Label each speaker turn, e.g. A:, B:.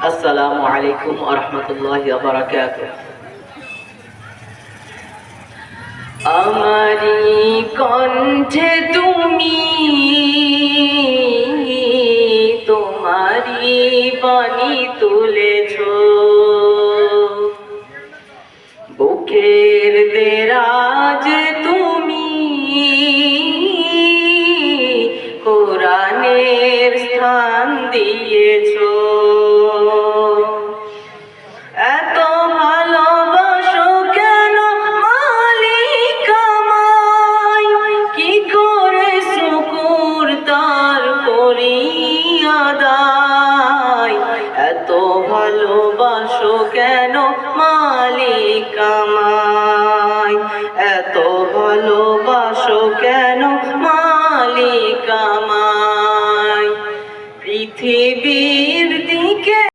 A: আসসালামু আলাইকুম ওয়া রাহমাতুল্লাহি ওয়া বারাকাতুহু। আমারি কণ্ঠে তুমি তোমারি বাণী তুলেছ, বুকের দেরাজ তুমি কোরআনের স্থান দিয়েছ। এত ভালোবাসো কেন মালিক আমায়, কি করে শুকর তার করি আদায়। এত ভালোবাসো কেন মালিক আমায়, এত ভালোবাসো কেন মালিক আমায়। পৃথিবী